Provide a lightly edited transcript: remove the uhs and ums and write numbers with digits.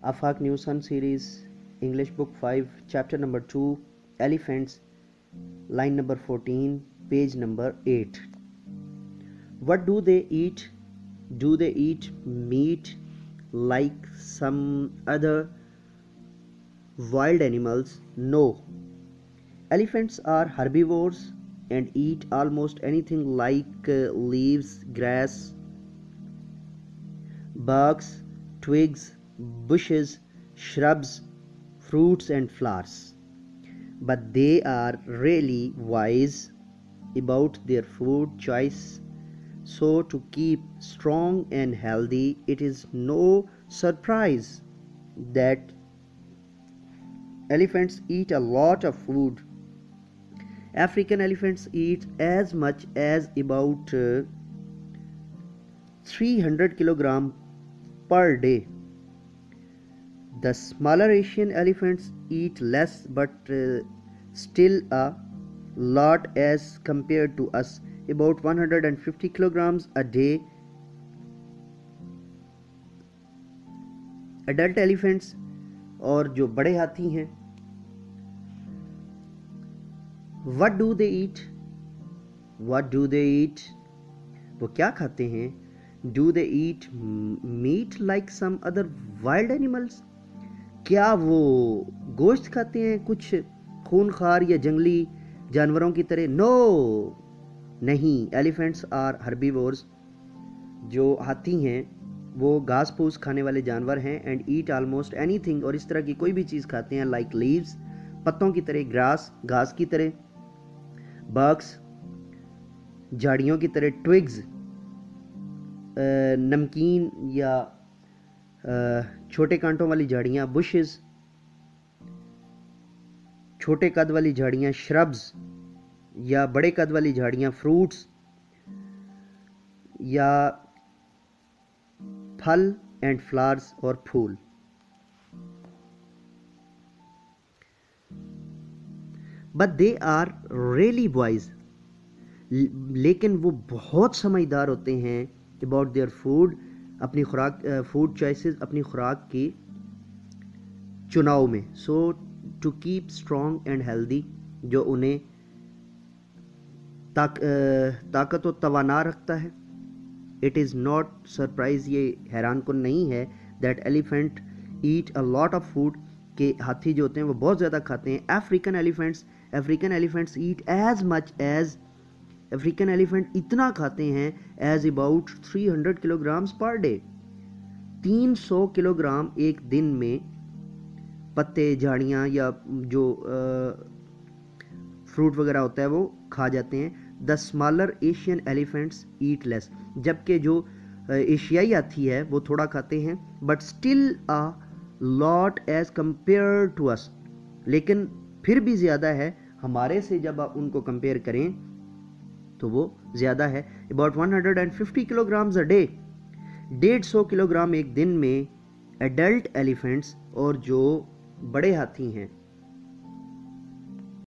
Afaq New Sun series, English book 5, chapter number 2, Elephants, line number 14, page number 8. What do they eat? Do they eat meat like some other wild animals? No. Elephants are herbivores and eat almost anything like leaves, grass, barks, twigs, bushes, shrubs, fruits, and flowers. But they are really wise about their food choice. So, to keep strong and healthy, it is no surprise that elephants eat a lot of food. African elephants eat as much as about 300 kilogram per day. The smaller Asian elephants eat less but still a lot as compared to us, about 150 kilograms a day. Adult elephants और जो बड़े हाथी हैं, what do they eat? What do they eat? वो क्या खाते हैं? Do they eat meat like some other wild animals? क्या वो गोश्त खाते हैं कुछ खूनखार या जंगली जानवरों की तरह? नो, नहीं. Elephants are herbivores. जो हाथी हैं वो घास फूस खाने वाले जानवर हैं. एंड ईट ऑलमोस्ट एनीथिंग, और इस तरह की कोई भी चीज़ खाते हैं. लाइक लीव्स, पत्तों की तरह, ग्रास, घास की तरह, बर्क्स, झाड़ियों की तरह, ट्विग्स, नमकीन या छोटे कांटों वाली झाड़ियाँ, बुशेस, छोटे कद वाली झाड़ियाँ, श्रब्स या बड़े कद वाली झाड़ियाँ, फ्रूट्स या फल, एंड फ्लावर्स और फूल. But they are really wise, लेकिन वो बहुत समझदार होते हैं अबाउट देयर फूड, अपनी खुराक, फूड चॉइसेस, अपनी खुराक की चुनाव में. So to keep strong and healthy, जो उन्हें ताकत और तवाना रखता है. इट इज़ नॉट सरप्राइज, ये हैरान कुन नहीं है, that elephant eat a lot of food, के हाथी जो होते हैं वो बहुत ज़्यादा खाते हैं. African elephants eat as much as, African elephant इतना खाते हैं as about 300 kilograms per day. 300 kilogram एक दिन में पत्ते, झाड़ियाँ या जो फ्रूट वगैरह होता है वो खा जाते हैं. The smaller Asian elephants eat less, जबकि जो एशियाई हाथी है वो थोड़ा खाते हैं. But still a lot as compare to us, लेकिन फिर भी ज़्यादा है हमारे से. जब आप उनको कंपेयर करें तो वो ज़्यादा है. About 150 kilograms a day, 150 kilogram एक दिन में एडल्ट एलिफेंट्स और जो बड़े हाथी हैं